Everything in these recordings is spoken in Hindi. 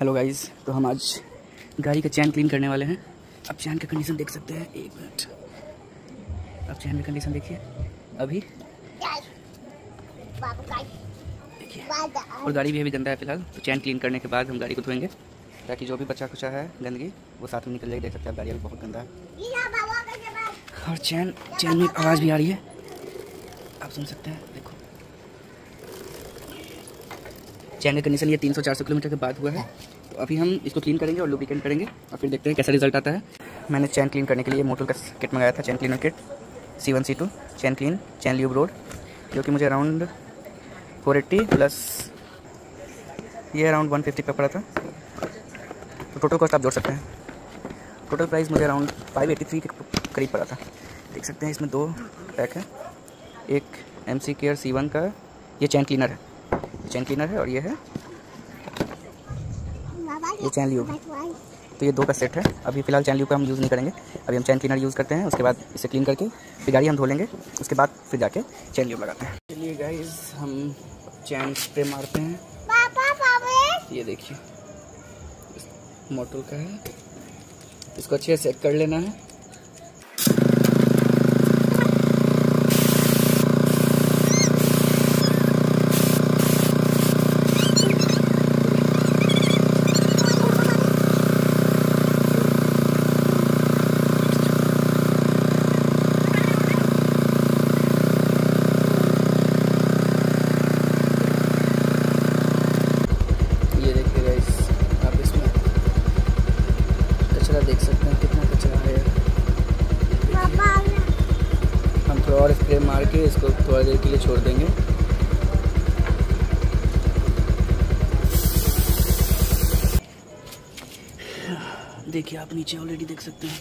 हेलो गाइस, तो हम आज गाड़ी का चैन क्लीन करने वाले हैं। अब चैन का कंडीशन देख सकते हैं, एक मिनट। अब चैन का कंडीशन देखिए अभी देखिए, और गाड़ी भी अभी गंदा है फिलहाल। तो चैन क्लीन करने के बाद हम गाड़ी को धोएंगे ताकि जो भी बचा कुचा है गंदगी वो साथ में निकल जाएगी। देख सकते हैं गाड़ी अभी बहुत गंदा है। और चैन में आवाज़ भी आ रही है, आप सुन सकते हैं। देखो चैन का कंडीशन ये 300-400 किलोमीटर के बाद हुआ है। तो अभी हम इसको क्लीन करेंगे और लुब्रिकेट करेंगे और फिर देखते हैं कैसा रिजल्ट आता है। मैंने चैन क्लीन करने के लिए मोटोल का किट मंगाया था, चैन क्लीनर किट C1 C2 चैन क्लीन चैन ल्यूब रोड, जो कि मुझे अराउंड 480 प्लस ये अराउंड 150 पे पड़ा था। तो टोटल कॉस्ट आप जोड़ सकते हैं। टोटल प्राइस मुझे अराउंड 583 के करीब पड़ा था। देख सकते हैं इसमें 2 पैक है, एक MC केयर C1 का ये चैन क्लीनर है, और ये है ये चैन ल्यूब। तो ये 2 का सेट है। अभी फिलहाल चैन ल्यूब का हम यूज़ नहीं करेंगे, अभी हम चैन क्लीनर यूज़ करते हैं। उसके बाद इसे क्लीन करके फिर गाड़ी हम धो लेंगे, उसके बाद फिर जाके चैन ल्यूब लगाते हैं। चलिए गाइस, हम चैन स्प्रे मारते हैं। ये देखिए मोटोल का है, इसको अच्छे से चेक कर लेना है। देख सकते हैं कितना कचरा है। हम थोड़ा और स्प्रे मार के इसको थोड़ा देर के लिए छोड़ देंगे। देखिए आप नीचे ऑलरेडी देख सकते हैं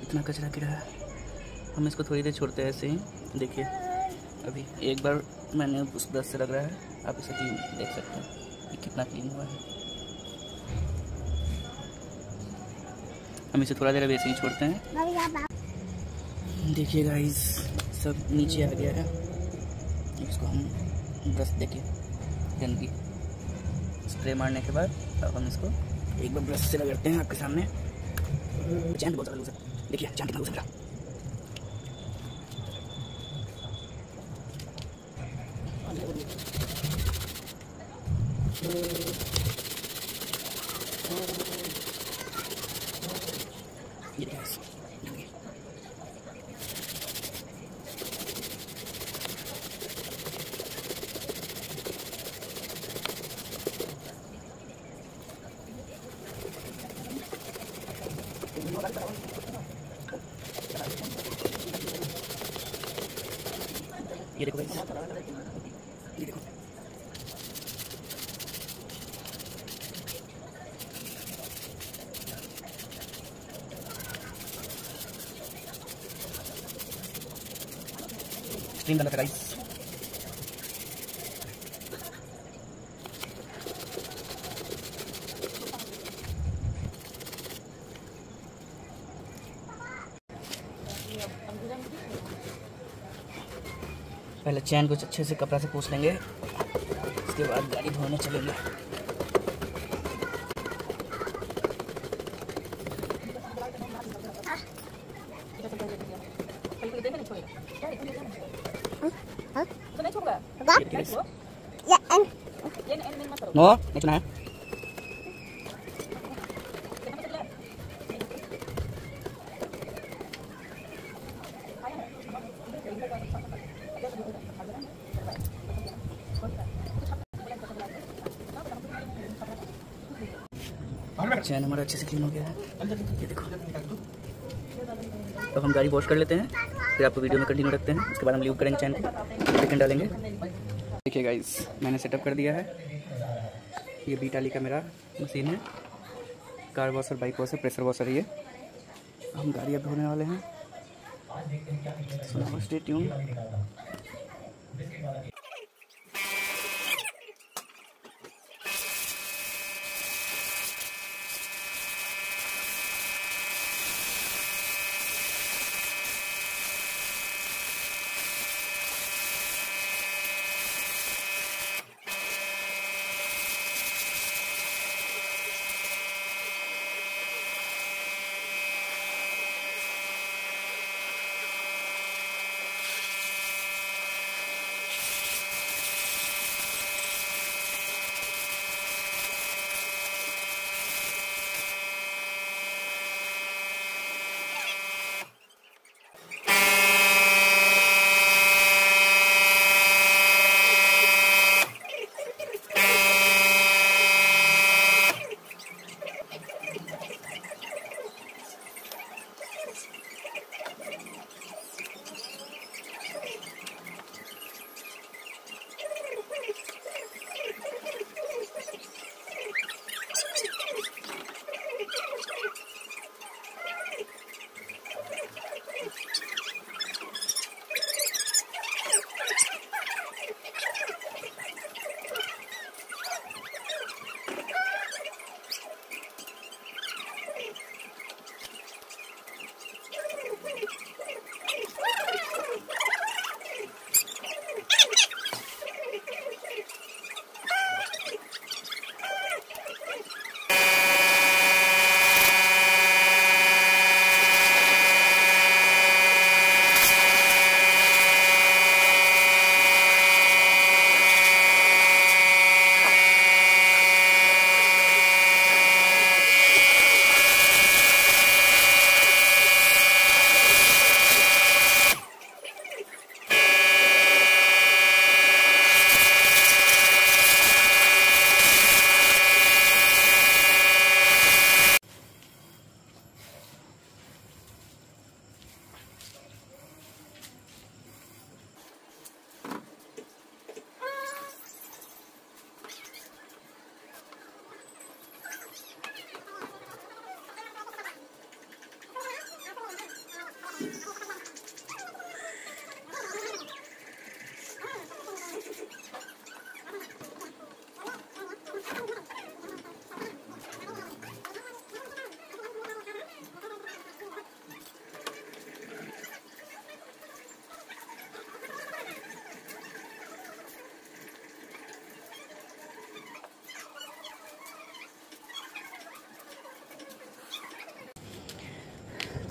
इतना कचरा गिरा है। हम इसको थोड़ी देर छोड़ते हैं ऐसे ही। देखिए अभी एक बार मैंने उस ब्रश से रगड़ा है, आप इसे क्लीन देख सकते हैं ये कितना क्लीन हुआ है। हम इसे थोड़ा देर अभी ऐसे ही छोड़ते हैं। देखिए गाइस सब नीचे आ गया है। इसको हम ब्रश देखिए गंदगी स्प्रे मारने के बाद अब हम इसको एक बार ब्रश से रगड़ते हैं आपके सामने। चैन बहुत ज़्यादा लूज है, देखिए चैन कितना लूज है। ये देखिए ये देखो गाइस, ये देखो स्ट्रीम गंदा था गाइस। पहले चैन को अच्छे से कपड़ा से पोंछ लेंगे, उसके बाद गाड़ी धोने चलेंगे। नो नहीं सुना है। चैन हमारा अच्छे से क्लीन हो गया है, ये देखो। अब हम गाड़ी वॉश कर लेते हैं, फिर आपको वीडियो में कंटिन्यू रखते हैं। उसके बाद हम ल्यूब करेंगे चैन को, सेकंड डालेंगे। देखिए गाइस मैंने सेटअप कर दिया है। ये बीटाली का मेरा मशीन है, car washer, bike washer, pressure washer. ये हम गाड़ी अब धोने वाले हैं। So stay tune.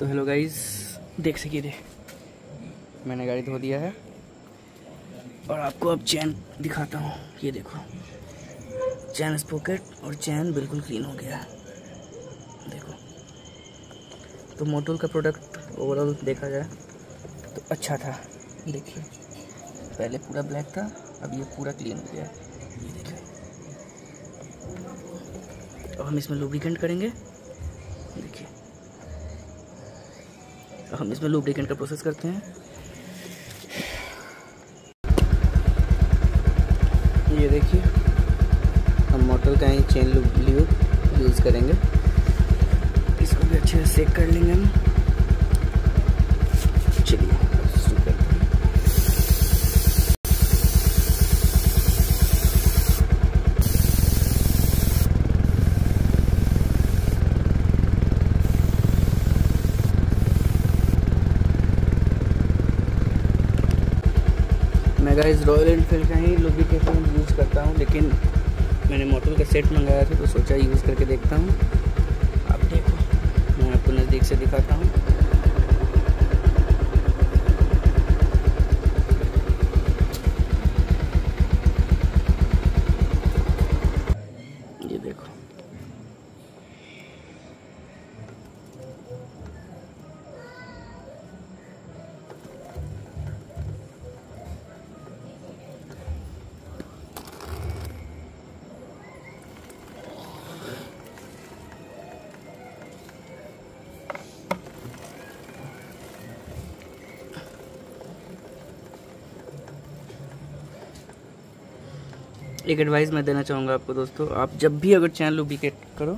तो हेलो गाइस, देख सकिए मैंने गाड़ी धो दिया है और आपको अब चैन दिखाता हूँ। ये देखो, चैन स्पॉकेट और चैन बिल्कुल क्लीन हो गया है। देखो, तो मोटोल का प्रोडक्ट ओवरऑल देखा जाए तो अच्छा था। देखिए, पहले पूरा ब्लैक था, अब ये पूरा क्लीन हो गया है। ये देखिए, अब हम इसमें लुब्रिकेंट करेंगे। देखिए, अब हम इसमें लुब्रिकेंट का प्रोसेस करते हैं। ये देखिए, हम मोटोल का ही चेन लूब यूज़ करेंगे। इसको भी अच्छे से सेक कर लेंगे हम। चलिए शुरू करते हैं। मैं गाइस रॉयल एनफील्ड का ही लुब्रिकेशन यूज़ करता हूँ, लेकिन मैंने मोटोल का सेट मंगाया था तो सोचा यूज़ करके देखता हूँ। आप देखो, मैं आपको नज़दीक से दिखाता हूँ। ये देखो, एक एडवाइस मैं देना चाहूँगा आपको दोस्तों, आप जब भी अगर चैन लुब्रिकेट करो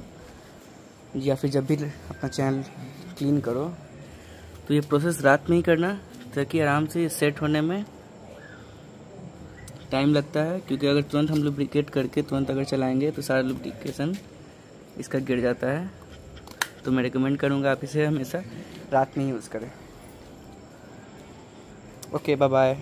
या फिर जब भी अपना चैन क्लीन करो तो ये प्रोसेस रात में ही करना, ताकि आराम से सेट होने में टाइम लगता है। क्योंकि अगर तुरंत हम लुब्रिकेट करके तुरंत अगर चलाएंगे तो सारा लुब्रिकेशन इसका गिर जाता है। तो मैं रिकमेंड करूँगा आप इसे हमेशा रात में ही यूज़ करें। Okay, bye bye.